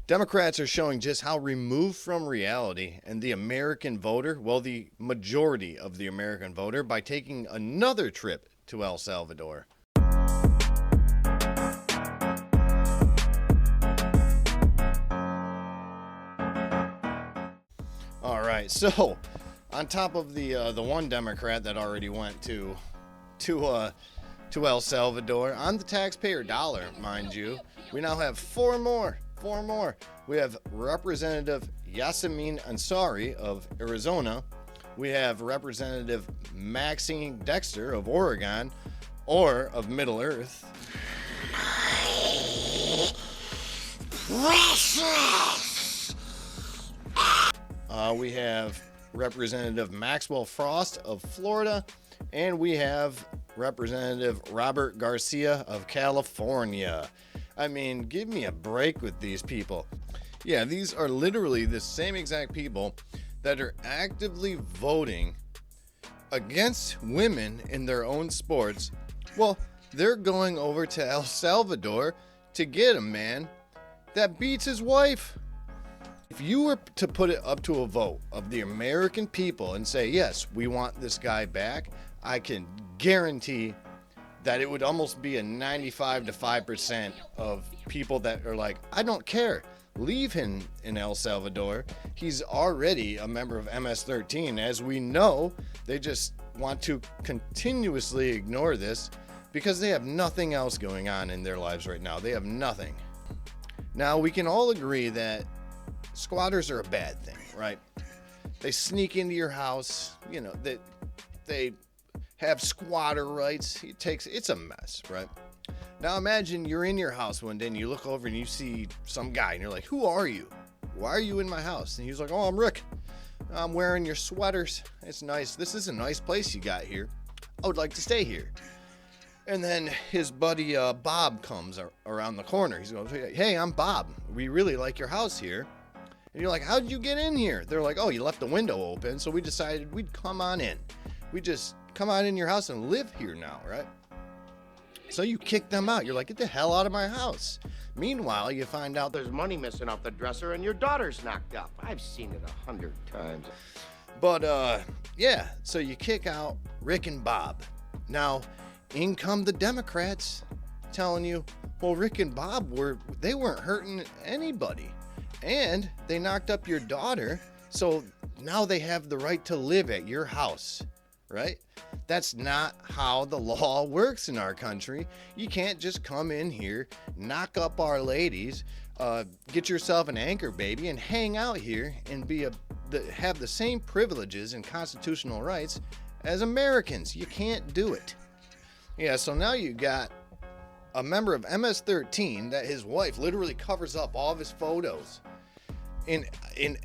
Democrats are showing just how removed from reality and the American voter, well, the majority of the American voter, by taking another trip to El Salvador. All right, so on top of the one Democrat that already went to El Salvador on the taxpayer dollar, mind you, we now have four more. We have Representative Yasemin Ansari of Arizona. We have Representative Maxine Dexter of Oregon, or of Middle Earth. We have Representative Maxwell Frost of Florida, and we have Representative Robert Garcia of California. I mean, give me a break with these people. Yeah, these are literally the same exact people that are actively voting against women in their own sports. Well, they're going over to El Salvador to get a man that beats his wife. If you were to put it up to a vote of the American people and say, yes, we want this guy back, I can guarantee that it would almost be a 95 to 5% of people that are like, I don't care. Leave him in El Salvador. He's already a member of MS-13. As we know, they just want to continuously ignore this because they have nothing else going on in their lives right now. They have nothing. Now, we can all agree that squatters are a bad thing, right? They sneak into your house, you know, they have squatter rights. It's a mess, right? Now imagine you're in your house one day and you look over and you see some guy and you're like, who are you? Why are you in my house? And he's like, oh, I'm Rick. I'm wearing your sweaters. It's nice. This is a nice place you got here. I would like to stay here. And then his buddy Bob comes around the corner. He's going, hey, I'm Bob. We really like your house here. And you're like, how did you get in here? They're like, oh, you left the window open, so we decided we'd come on in. We just come on in your house and live here now, right? So you kick them out. You're like, get the hell out of my house. Meanwhile, you find out There's money missing off the dresser and your daughter's knocked up. I've seen it 100 times. But, yeah, so you kick out Rick and Bob. Now, in come the Democrats telling you, well, Rick and Bob they weren't hurting anybody. And they knocked up your daughter, so now they have the right to live at your house, right? That's not how the law works in our country. You can't just come in here, knock up our ladies, get yourself an anchor baby, and hang out here and have the same privileges and constitutional rights as Americans. You can't do it. Yeah, so now you got a member of MS-13 that his wife literally covers up all of his photos. In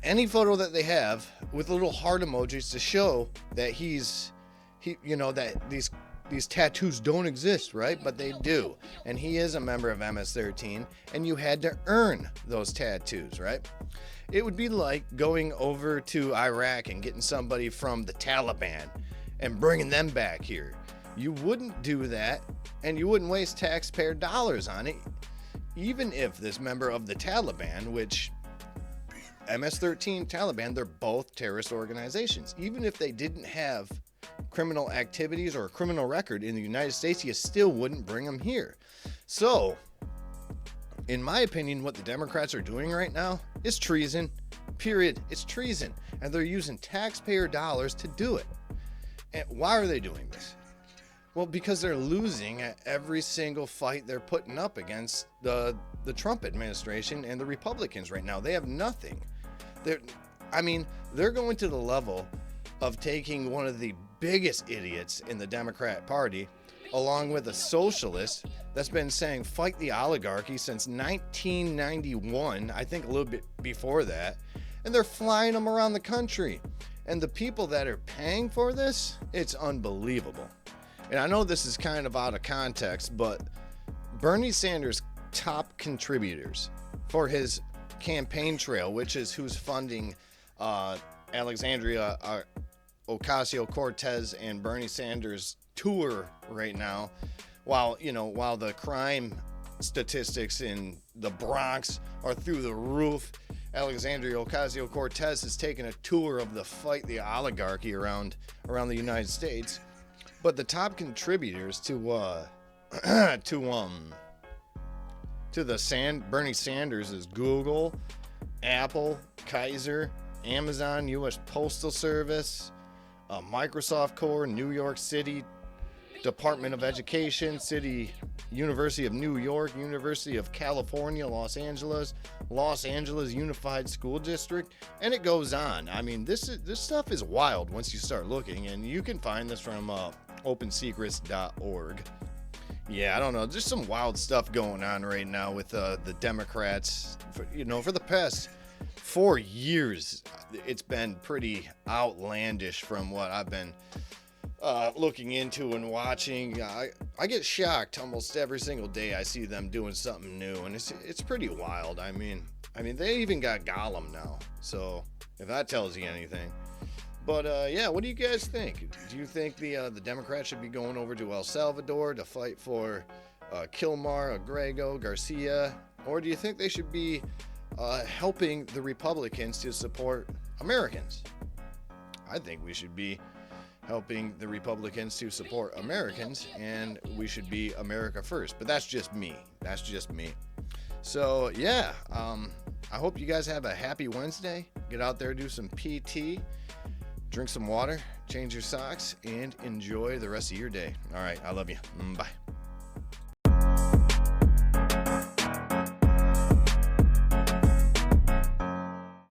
any photo that they have with little heart emojis to show that that these tattoos don't exist, right? But they do. And he is a member of MS-13, and you had to earn those tattoos, right? It would be like going over to Iraq and getting somebody from the Taliban and bringing them back here. You wouldn't do that, and you wouldn't waste taxpayer dollars on it, even if this member of the Taliban, which MS-13, Taliban, they're both terrorist organizations. Even if they didn't have criminal activities or a criminal record in the United States, you still wouldn't bring them here. So, in my opinion, what the Democrats are doing right now is treason. Period. It's treason. And they're using taxpayer dollars to do it. And why are they doing this? Well, because they're losing at every single fight they're putting up against the Trump administration and the Republicans right now. They have nothing. They're going to the level of taking one of the biggest idiots in the Democrat Party, along with a socialist that's been saying fight the oligarchy since 1991, I think a little bit before that, and they're flying them around the country. And the people that are paying for this, it's unbelievable. And I know this is kind of out of context, but Bernie Sanders' top contributors for his campaign trail, which is who's funding Alexandria Ocasio-Cortez and Bernie Sanders' tour right now, while the crime statistics in the Bronx are through the roof. Alexandria Ocasio-Cortez has taken a tour of the fight the oligarchy around the United States. But the top contributors to Bernie Sanders is Google, Apple, Kaiser, Amazon, U.S. Postal Service, Microsoft Corp, New York City Department of Education, University of New York, University of California, Los Angeles Unified School District, and it goes on. I mean, this stuff is wild once you start looking, and you can find this from opensecrets.org. Yeah, I don't know. There's some wild stuff going on right now with the Democrats. For the past 4 years, it's been pretty outlandish from what I've been looking into and watching. I get shocked almost every single day I see them doing something new, and it's pretty wild. I mean they even got Gollum now, so if that tells you anything. But yeah, what do you guys think? Do you think the Democrats should be going over to El Salvador to fight for Kilmar, Agrego, Garcia, or do you think they should be helping the Republicans to support Americans? I think we should be helping the Republicans to support Americans, and we should be America first. But that's just me. So yeah, I hope you guys have a happy Wednesday. Get out there, do some PT, drink some water, change your socks, and enjoy the rest of your day. All right, I love you. Bye.